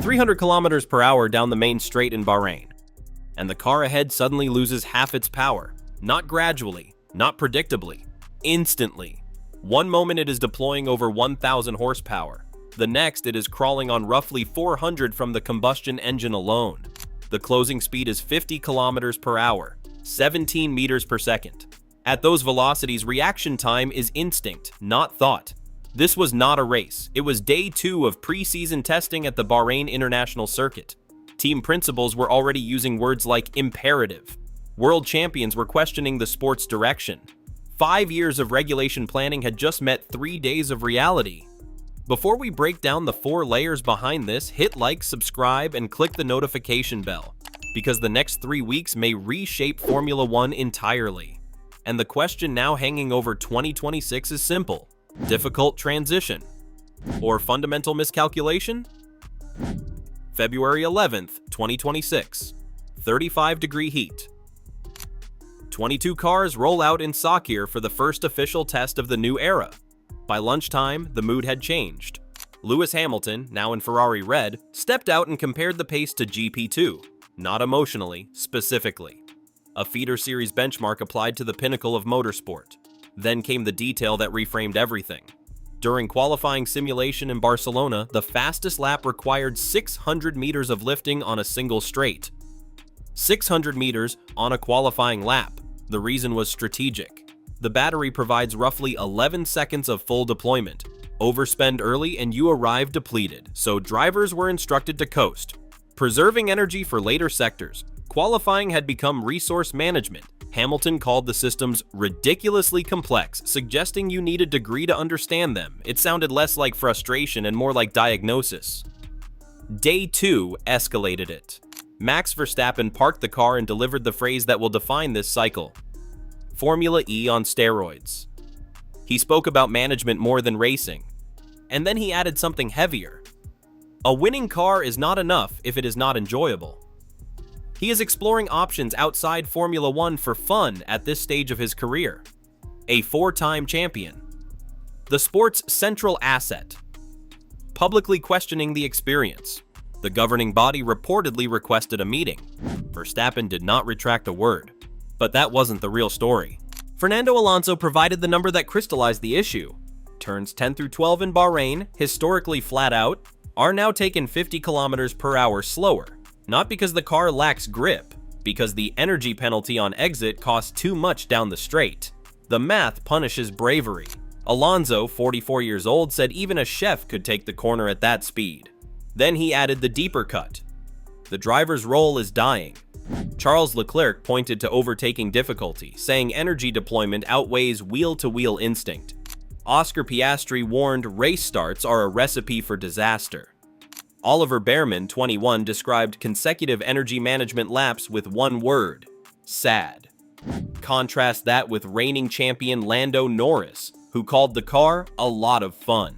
300 kilometers per hour down the main straight in Bahrain, and the car ahead suddenly loses half its power. Not gradually, not predictably, instantly. One moment it is deploying over 1,000 horsepower. The next it is crawling on roughly 400 from the combustion engine alone. The closing speed is 50 kilometers per hour, 17 meters per second. At those velocities, reaction time is instinct, not thought. This was not a race. It was day 2 of pre-season testing at the Bahrain International Circuit. Team principals were already using words like imperative. World champions were questioning the sport's direction. 5 years of regulation planning had just met 3 days of reality. Before we break down the 4 layers behind this, hit like, subscribe, and click the notification bell, because the next 3 weeks may reshape Formula 1 entirely. And the question now hanging over 2026 is simple: difficult transition or fundamental miscalculation? February 11th, 2026, 35-degree heat. 22 cars roll out in Sakir for the first official test of the new era. By lunchtime, the mood had changed. Lewis Hamilton, now in Ferrari red, stepped out and compared the pace to GP2, not emotionally, specifically. A feeder series benchmark applied to the pinnacle of motorsport. Then came the detail that reframed everything. During qualifying simulation in Barcelona, the fastest lap required 600 meters of lifting on a single straight. 600 meters on a qualifying lap. The reason was strategic. The battery provides roughly 11 seconds of full deployment. Overspend early and you arrive depleted, so drivers were instructed to coast, preserving energy for later sectors. Qualifying had become resource management. Hamilton called the systems ridiculously complex, suggesting you need a degree to understand them. It sounded less like frustration and more like diagnosis. Day 2 escalated it. Max Verstappen parked the car and delivered the phrase that will define this cycle: Formula E on steroids. He spoke about management more than racing. And then he added something heavier. A winning car is not enough if it is not enjoyable. He is exploring options outside Formula 1 for fun at this stage of his career. A 4-time champion. The sport's central asset. Publicly questioning the experience. The governing body reportedly requested a meeting. Verstappen did not retract a word. But that wasn't the real story. Fernando Alonso provided the number that crystallized the issue. Turns 10 through 12 in Bahrain, historically flat out, are now taken 50 kilometers per hour slower. Not because the car lacks grip, because the energy penalty on exit costs too much down the straight. The math punishes bravery. Alonso, 44 years old, said even a chef could take the corner at that speed. Then he added the deeper cut. The driver's role is dying. Charles Leclerc pointed to overtaking difficulty, saying energy deployment outweighs wheel-to-wheel instinct. Oscar Piastri warned race starts are a recipe for disaster. Oliver Behrman, 21, described consecutive energy management laps with one word: sad. Contrast that with reigning champion Lando Norris, who called the car a lot of fun.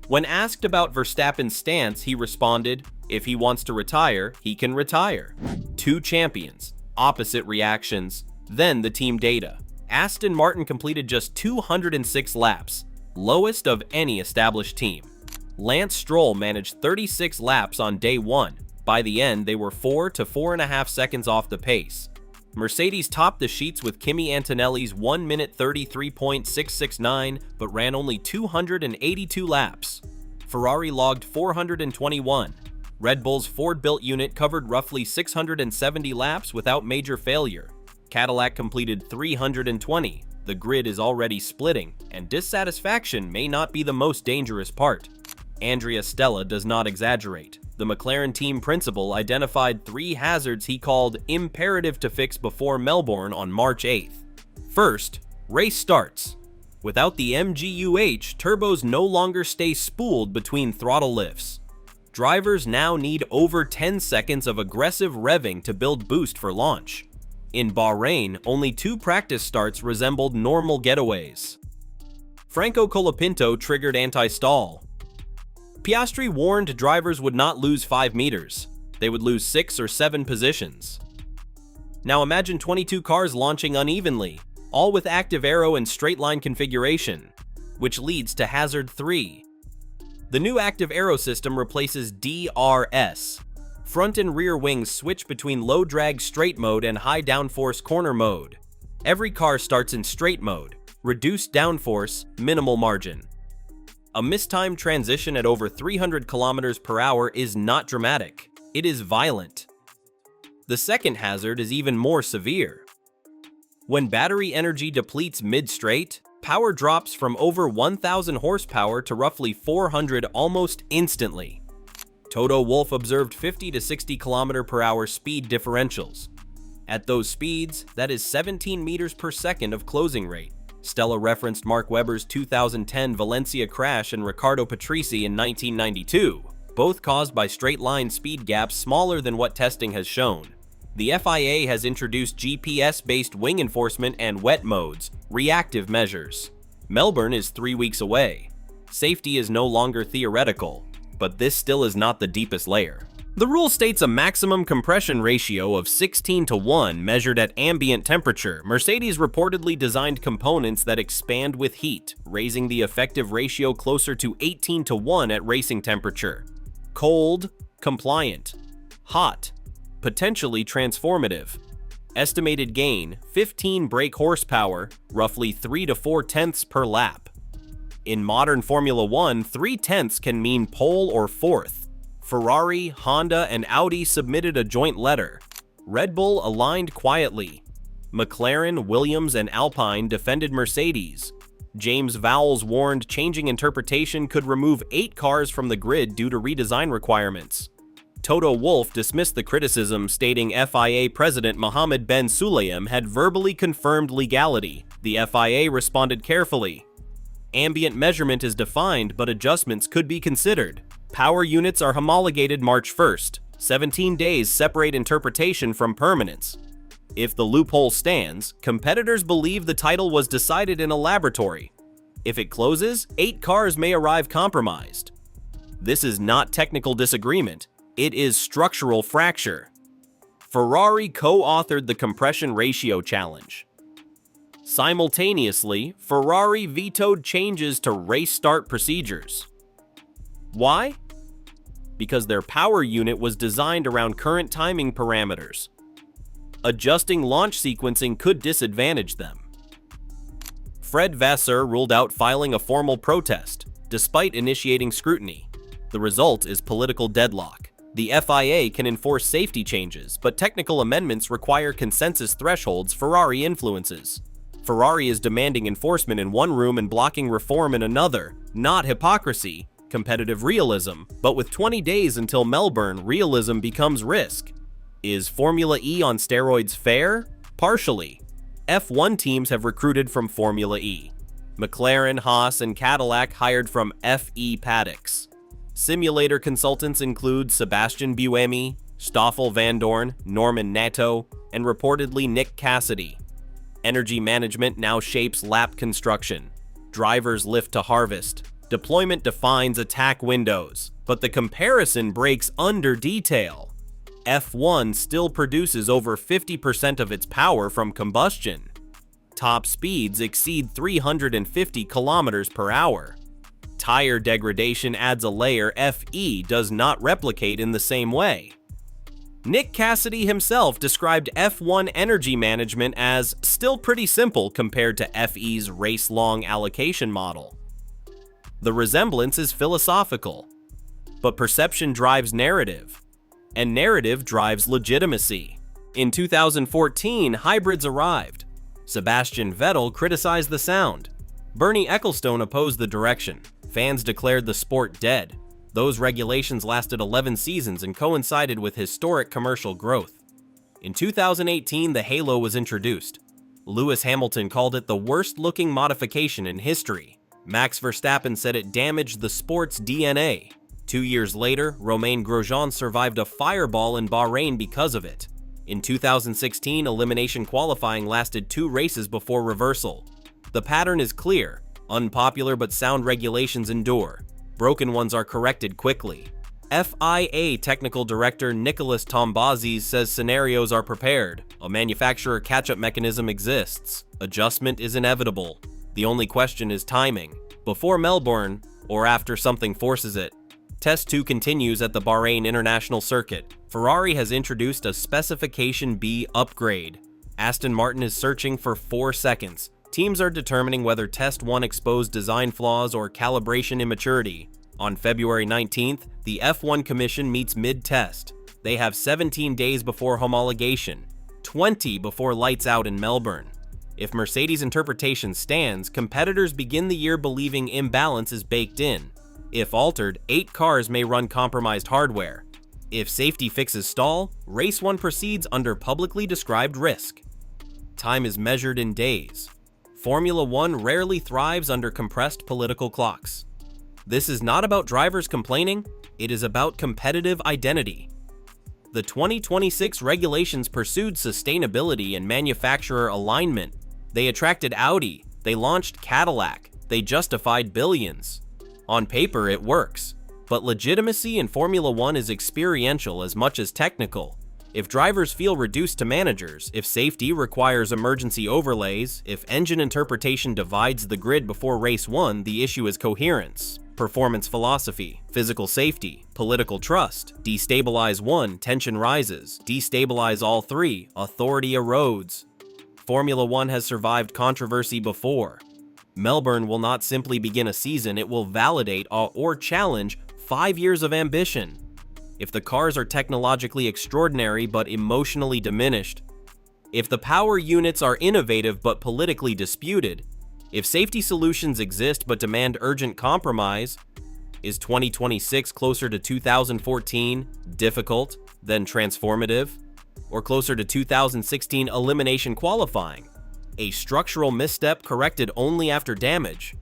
When asked about Verstappen's stance, he responded, if he wants to retire, he can retire. 2 champions, opposite reactions, then the team data. Aston Martin completed just 206 laps, lowest of any established team. Lance Stroll managed 36 laps on day 1. By the end, they were 4 to 4.5 seconds off the pace. Mercedes topped the sheets with Kimi Antonelli's 1 minute 33.669, but ran only 282 laps. Ferrari logged 421. Red Bull's Ford-built unit covered roughly 670 laps without major failure. Cadillac completed 320. The grid is already splitting, and dissatisfaction may not be the most dangerous part. Andrea Stella does not exaggerate. The McLaren team principal identified 3 hazards he called imperative to fix before Melbourne on March 8th. First, race starts. Without the MGUH, turbos no longer stay spooled between throttle lifts. Drivers now need over 10 seconds of aggressive revving to build boost for launch. In Bahrain, only 2 practice starts resembled normal getaways. Franco Colapinto triggered anti-stall. Piastri warned drivers would not lose 5 meters. They would lose 6 or 7 positions. Now imagine 22 cars launching unevenly, all with active aero and straight line configuration, which leads to hazard 3. The new active aero system replaces DRS. Front and rear wings switch between low drag straight mode and high downforce corner mode. Every car starts in straight mode, reduced downforce, minimal margin. A mistimed transition at over 300 km per hour is not dramatic, it is violent. The second hazard is even more severe. When battery energy depletes mid-straight, power drops from over 1,000 horsepower to roughly 400 almost instantly. Toto Wolff observed 50 to 60 km per hour speed differentials. At those speeds, that is 17 meters per second of closing rate. Stella referenced Mark Webber's 2010 Valencia crash and Riccardo Patrese in 1992, both caused by straight-line speed gaps smaller than what testing has shown. The FIA has introduced GPS-based wing enforcement and wet modes, reactive measures. Melbourne is 3 weeks away. Safety is no longer theoretical, but this still is not the deepest layer. The rule states a maximum compression ratio of 16:1 measured at ambient temperature. Mercedes reportedly designed components that expand with heat, raising the effective ratio closer to 18:1 at racing temperature. Cold, compliant. Hot, potentially transformative. Estimated gain, 15 brake horsepower, roughly 3 to 4 tenths per lap. In modern Formula 1, 3 tenths can mean pole or fourth. Ferrari, Honda, and Audi submitted a joint letter. Red Bull aligned quietly. McLaren, Williams, and Alpine defended Mercedes. James Vowles warned changing interpretation could remove 8 cars from the grid due to redesign requirements. Toto Wolff dismissed the criticism, stating FIA President Mohammed Ben Sulayem had verbally confirmed legality. The FIA responded carefully. Ambient measurement is defined, but adjustments could be considered. Power units are homologated March 1st. 17 days separate interpretation from permanence. If the loophole stands, competitors believe the title was decided in a laboratory. If it closes, 8 cars may arrive compromised. This is not technical disagreement. It is structural fracture. Ferrari co-authored the compression ratio challenge. Simultaneously, Ferrari vetoed changes to race start procedures. Why? Because their power unit was designed around current timing parameters. Adjusting launch sequencing could disadvantage them. Fred Vasseur ruled out filing a formal protest, despite initiating scrutiny. The result is political deadlock. The FIA can enforce safety changes, but technical amendments require consensus thresholds Ferrari influences. Ferrari is demanding enforcement in one room and blocking reform in another. Not hypocrisy, competitive realism, but with 20 days until Melbourne, realism becomes risk. Is Formula E on steroids fair? Partially. F1 teams have recruited from Formula E. McLaren, Haas, and Cadillac hired from FE paddocks. Simulator consultants include Sebastian Buemi, Stoffel Van Dorn, Norman Nato, and reportedly Nick Cassidy. Energy management now shapes lap construction. Drivers lift to harvest. Deployment defines attack windows, but the comparison breaks under detail. F1 still produces over 50% of its power from combustion. Top speeds exceed 350 kilometers per hour. Tire degradation adds a layer FE does not replicate in the same way. Nick Cassidy himself described F1 energy management as still pretty simple compared to FE's race-long allocation model. The resemblance is philosophical, but perception drives narrative, and narrative drives legitimacy. In 2014, hybrids arrived. Sebastian Vettel criticized the sound. Bernie Ecclestone opposed the direction. Fans declared the sport dead. Those regulations lasted 11 seasons and coincided with historic commercial growth. In 2018, the Halo was introduced. Lewis Hamilton called it the worst-looking modification in history. Max Verstappen said it damaged the sport's DNA. 2 years later, Romain Grosjean survived a fireball in Bahrain because of it. In 2016, elimination qualifying lasted 2 races before reversal. The pattern is clear. Unpopular but sound regulations endure. Broken ones are corrected quickly. FIA Technical Director Nicholas Tombazis says scenarios are prepared. A manufacturer catch-up mechanism exists. Adjustment is inevitable. The only question is timing. Before Melbourne, or after something forces it. Test 2 continues at the Bahrain International Circuit. Ferrari has introduced a Specification B upgrade. Aston Martin is searching for 4 seconds. Teams are determining whether Test 1 exposed design flaws or calibration immaturity. On February 19th, the F1 Commission meets mid-test. They have 17 days before homologation, 20 before lights out in Melbourne. If Mercedes' interpretation stands, competitors begin the year believing imbalance is baked in. If altered, 8 cars may run compromised hardware. If safety fixes stall, Race 1 proceeds under publicly described risk. Time is measured in days. Formula 1 rarely thrives under compressed political clocks. This is not about drivers complaining, it is about competitive identity. The 2026 regulations pursued sustainability and manufacturer alignment. They attracted Audi, they launched Cadillac, they justified billions. On paper, it works, but legitimacy in Formula 1 is experiential as much as technical. If drivers feel reduced to managers, if safety requires emergency overlays, if engine interpretation divides the grid before race 1, the issue is coherence. Performance philosophy, physical safety, political trust. Destabilize one, tension rises. Destabilize all 3, authority erodes. Formula 1 has survived controversy before. Melbourne will not simply begin a season, it will validate or challenge 5 years of ambition. If the cars are technologically extraordinary but emotionally diminished, if the power units are innovative but politically disputed, if safety solutions exist but demand urgent compromise, is 2026 closer to 2014, difficult, then transformative, or closer to 2016 elimination qualifying, a structural misstep corrected only after damage?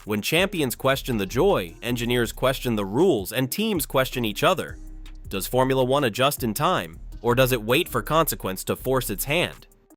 When champions question the joy, engineers question the rules, and teams question each other, does Formula 1 adjust in time, or does it wait for consequence to force its hand?